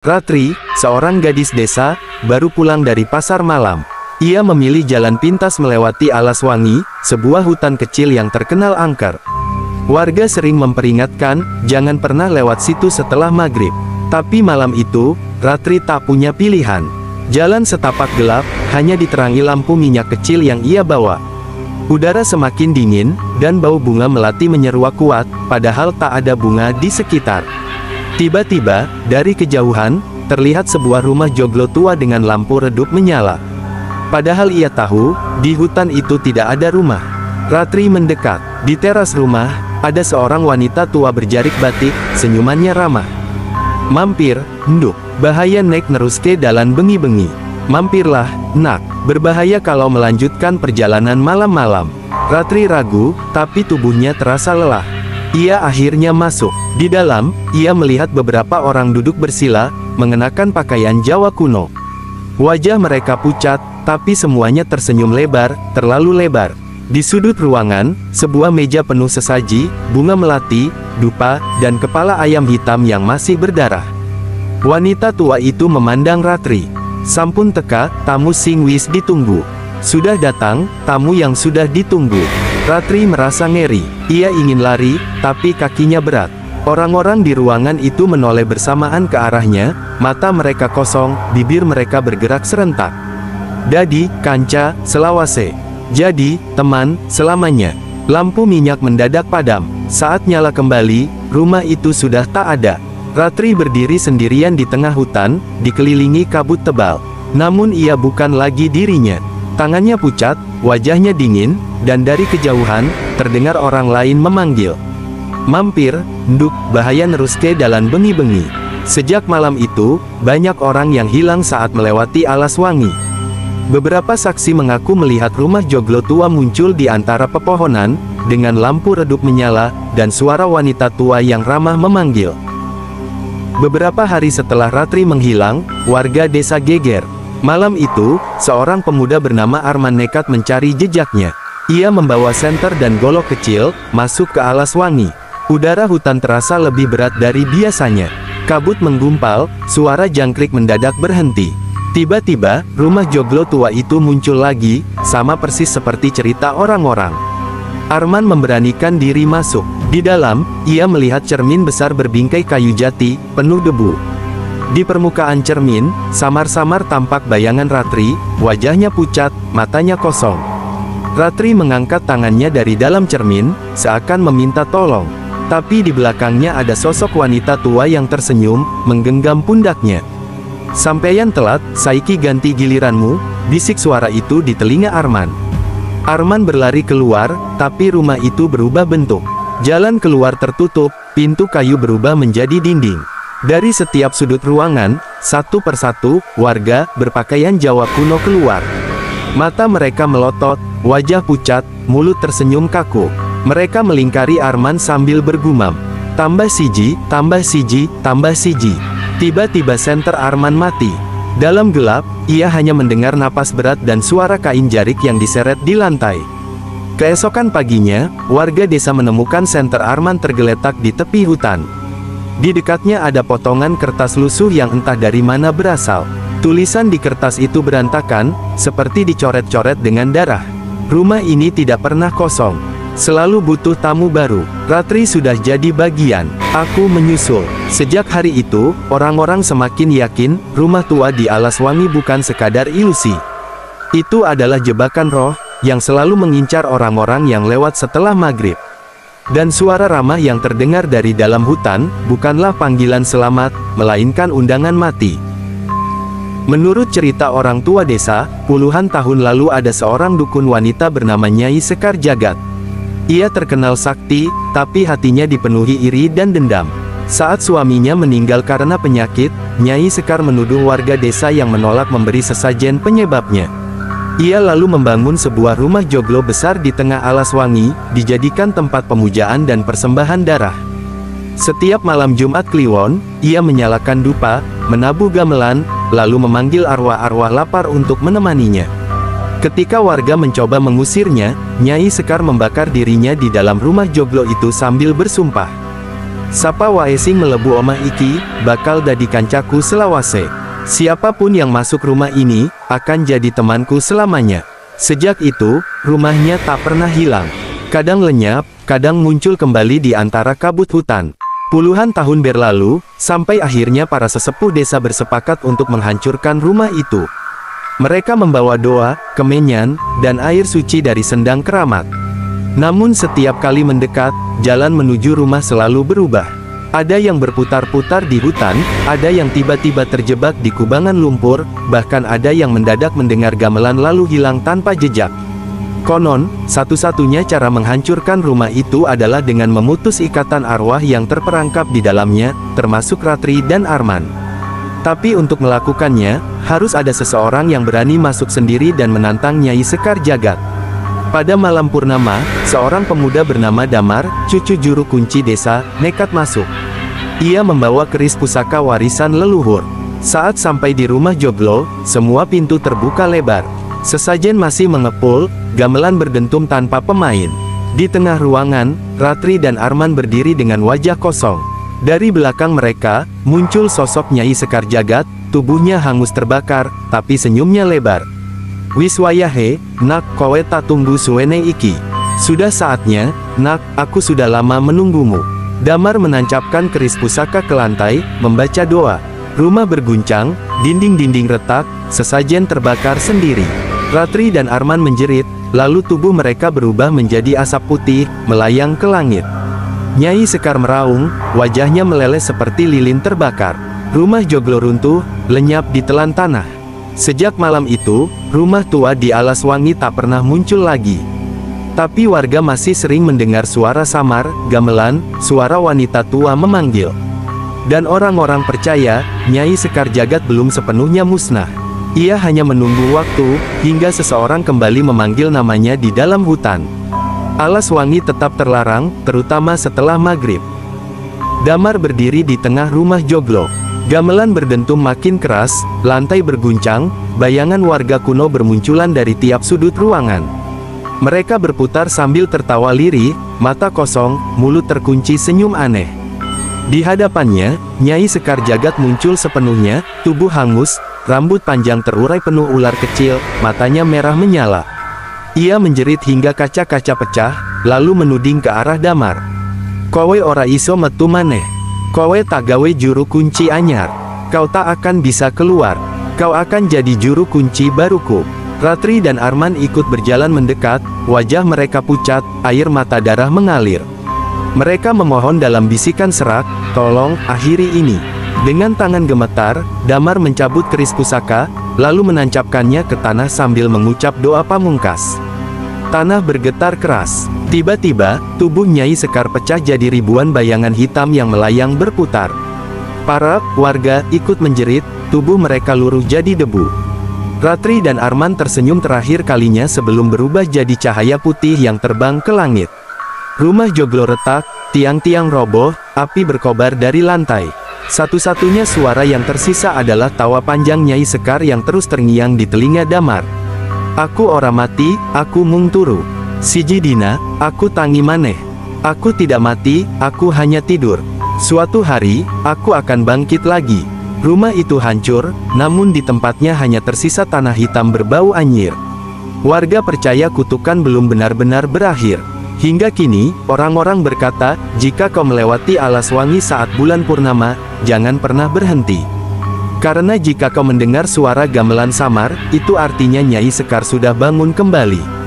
Ratri, seorang gadis desa, baru pulang dari pasar malam. Ia memilih jalan pintas melewati Alas Wangi, sebuah hutan kecil yang terkenal angker. Warga sering memperingatkan, jangan pernah lewat situ setelah maghrib. Tapi malam itu, Ratri tak punya pilihan. Jalan setapak gelap, hanya diterangi lampu minyak kecil yang ia bawa. Udara semakin dingin, dan bau bunga melati menyeruak kuat, padahal tak ada bunga di sekitar. Tiba-tiba, dari kejauhan, terlihat sebuah rumah joglo tua dengan lampu redup menyala. Padahal ia tahu, di hutan itu tidak ada rumah. Ratri mendekat. Di teras rumah, ada seorang wanita tua berjarik batik, senyumannya ramah. "Mampir, nduk, bahaya nek neruske dalan bengi-bengi." "Mampirlah, nak, berbahaya kalau melanjutkan perjalanan malam-malam." Ratri ragu, tapi tubuhnya terasa lelah. Ia akhirnya masuk. Di dalam, ia melihat beberapa orang duduk bersila, mengenakan pakaian Jawa kuno. Wajah mereka pucat, tapi semuanya tersenyum lebar, terlalu lebar. Di sudut ruangan, sebuah meja penuh sesaji, bunga melati, dupa, dan kepala ayam hitam yang masih berdarah. Wanita tua itu memandang Ratri. "Sampun teka, tamu sing wis ditunggu." "Sudah datang, tamu yang sudah ditunggu." Ratri merasa ngeri. Ia ingin lari, tapi kakinya berat. Orang-orang di ruangan itu menoleh bersamaan ke arahnya, mata mereka kosong, bibir mereka bergerak serentak. "Dadi, kanca, selawase. Jadi, teman, selamanya." Lampu minyak mendadak padam. Saat nyala kembali, rumah itu sudah tak ada. Ratri berdiri sendirian di tengah hutan, dikelilingi kabut tebal. Namun ia bukan lagi dirinya. Tangannya pucat, wajahnya dingin, dan dari kejauhan, terdengar orang lain memanggil. "Mampir, nduk, bahaya neruske dalan bengi-bengi." Sejak malam itu, banyak orang yang hilang saat melewati Alas Wangi. Beberapa saksi mengaku melihat rumah joglo tua muncul di antara pepohonan, dengan lampu redup menyala, dan suara wanita tua yang ramah memanggil. Beberapa hari setelah Ratri menghilang, warga desa geger. Malam itu, seorang pemuda bernama Arman nekat mencari jejaknya. Ia membawa senter dan golok kecil, masuk ke Alas Wangi. Udara hutan terasa lebih berat dari biasanya. Kabut menggumpal, suara jangkrik mendadak berhenti. Tiba-tiba, rumah joglo tua itu muncul lagi, sama persis seperti cerita orang-orang. Arman memberanikan diri masuk. Di dalam, ia melihat cermin besar berbingkai kayu jati, penuh debu. Di permukaan cermin, samar-samar tampak bayangan Ratri, wajahnya pucat, matanya kosong. Ratri mengangkat tangannya dari dalam cermin, seakan meminta tolong. Tapi di belakangnya ada sosok wanita tua yang tersenyum, menggenggam pundaknya. "Sampeyan telat, saiki ganti giliranmu," bisik suara itu di telinga Arman. Arman berlari keluar, tapi rumah itu berubah bentuk. Jalan keluar tertutup, pintu kayu berubah menjadi dinding. Dari setiap sudut ruangan, satu persatu, warga berpakaian Jawa kuno keluar. Mata mereka melotot, wajah pucat, mulut tersenyum kaku. Mereka melingkari Arman sambil bergumam, "Tambah siji, tambah siji, tambah siji." Tiba-tiba senter Arman mati. Dalam gelap, ia hanya mendengar napas berat dan suara kain jarik yang diseret di lantai. Keesokan paginya, warga desa menemukan senter Arman tergeletak di tepi hutan. Di dekatnya ada potongan kertas lusuh yang entah dari mana berasal. Tulisan di kertas itu berantakan, seperti dicoret-coret dengan darah. "Rumah ini tidak pernah kosong. Selalu butuh tamu baru. Ratri sudah jadi bagian. Aku menyusul." Sejak hari itu, orang-orang semakin yakin, rumah tua di Alas Wangi bukan sekadar ilusi. Itu adalah jebakan roh, yang selalu mengincar orang-orang yang lewat setelah maghrib. Dan suara ramah yang terdengar dari dalam hutan, bukanlah panggilan selamat, melainkan undangan mati. Menurut cerita orang tua desa, puluhan tahun lalu ada seorang dukun wanita bernama Nyai Sekar Jagat. Ia terkenal sakti, tapi hatinya dipenuhi iri dan dendam. Saat suaminya meninggal karena penyakit, Nyai Sekar menuduh warga desa yang menolak memberi sesajen penyebabnya. Ia lalu membangun sebuah rumah joglo besar di tengah Alas Wangi, dijadikan tempat pemujaan dan persembahan darah. Setiap malam Jumat Kliwon, ia menyalakan dupa, menabuh gamelan, lalu memanggil arwah-arwah lapar untuk menemaninya. Ketika warga mencoba mengusirnya, Nyai Sekar membakar dirinya di dalam rumah joglo itu sambil bersumpah, Sapa wae sing melebu omah iki, bakal dadi kancaku selawase. Siapapun yang masuk rumah ini, akan jadi temanku selamanya. Sejak itu, rumahnya tak pernah hilang. Kadang lenyap, kadang muncul kembali di antara kabut hutan. Puluhan tahun berlalu, sampai akhirnya para sesepuh desa bersepakat untuk menghancurkan rumah itu. Mereka membawa doa, kemenyan, dan air suci dari sendang keramat. Namun setiap kali mendekat, jalan menuju rumah selalu berubah. Ada yang berputar-putar di hutan, ada yang tiba-tiba terjebak di kubangan lumpur, bahkan ada yang mendadak mendengar gamelan lalu hilang tanpa jejak. Konon, satu-satunya cara menghancurkan rumah itu adalah dengan memutus ikatan arwah yang terperangkap di dalamnya, termasuk Ratri dan Arman. Tapi untuk melakukannya, harus ada seseorang yang berani masuk sendiri dan menantang Nyai Sekar Jagad. Pada malam purnama, seorang pemuda bernama Damar, cucu juru kunci desa, nekat masuk. Ia membawa keris pusaka warisan leluhur. Saat sampai di rumah Joglo, semua pintu terbuka lebar. Sesajen masih mengepul, gamelan berdentum tanpa pemain. Di tengah ruangan, Ratri dan Arman berdiri dengan wajah kosong. Dari belakang mereka, muncul sosok Nyai Sekar Jagad, tubuhnya hangus terbakar, tapi senyumnya lebar. Wiswayahe, nak, kowe tak tunggu suwene iki. Sudah saatnya, nak, aku sudah lama menunggumu. Damar menancapkan keris pusaka ke lantai, membaca doa. Rumah berguncang, dinding-dinding retak, sesajen terbakar sendiri. Ratri dan Arman menjerit, lalu tubuh mereka berubah menjadi asap putih, melayang ke langit. Nyai Sekar meraung, wajahnya meleleh seperti lilin terbakar. Rumah Joglo runtuh, lenyap ditelan tanah. Sejak malam itu, rumah tua di Alaswangi tak pernah muncul lagi. Tapi warga masih sering mendengar suara samar, gamelan, suara wanita tua memanggil. Dan orang-orang percaya, Nyai Sekar Jagad belum sepenuhnya musnah. Ia hanya menunggu waktu, hingga seseorang kembali memanggil namanya di dalam hutan. Alaswangi tetap terlarang, terutama setelah maghrib. Damar berdiri di tengah rumah Joglo. Gamelan berdentum makin keras, lantai berguncang, bayangan warga kuno bermunculan dari tiap sudut ruangan. Mereka berputar sambil tertawa lirih, mata kosong, mulut terkunci senyum aneh. Di hadapannya, Nyai Sekar Jagad muncul sepenuhnya, tubuh hangus, rambut panjang terurai penuh ular kecil, matanya merah menyala. Ia menjerit hingga kaca-kaca pecah, lalu menuding ke arah Damar. Kowe ora iso metu maneh. Kowe tak gawe juru kunci anyar. Kau tak akan bisa keluar. Kau akan jadi juru kunci baruku. Ratri dan Arman ikut berjalan mendekat, wajah mereka pucat, air mata darah mengalir. Mereka memohon dalam bisikan serak, tolong, akhiri ini. Dengan tangan gemetar, Damar mencabut keris pusaka, lalu menancapkannya ke tanah sambil mengucap doa pamungkas. Tanah bergetar keras. Tiba-tiba, tubuh Nyai Sekar pecah jadi ribuan bayangan hitam yang melayang berputar. Para warga ikut menjerit, tubuh mereka luruh jadi debu. Ratri dan Arman tersenyum terakhir kalinya sebelum berubah jadi cahaya putih yang terbang ke langit. Rumah Joglo retak, tiang-tiang roboh, api berkobar dari lantai. Satu-satunya suara yang tersisa adalah tawa panjang Nyai Sekar yang terus terngiang di telinga Damar. Aku ora mati, aku mung turu. Siji dina, aku tangi maneh. Aku tidak mati, aku hanya tidur. Suatu hari, aku akan bangkit lagi. Rumah itu hancur, namun di tempatnya hanya tersisa tanah hitam berbau anyir. Warga percaya kutukan belum benar-benar berakhir. Hingga kini, orang-orang berkata, jika kau melewati Alaswangi saat bulan purnama, jangan pernah berhenti. Karena jika kau mendengar suara gamelan samar, itu artinya Nyai Sekar sudah bangun kembali.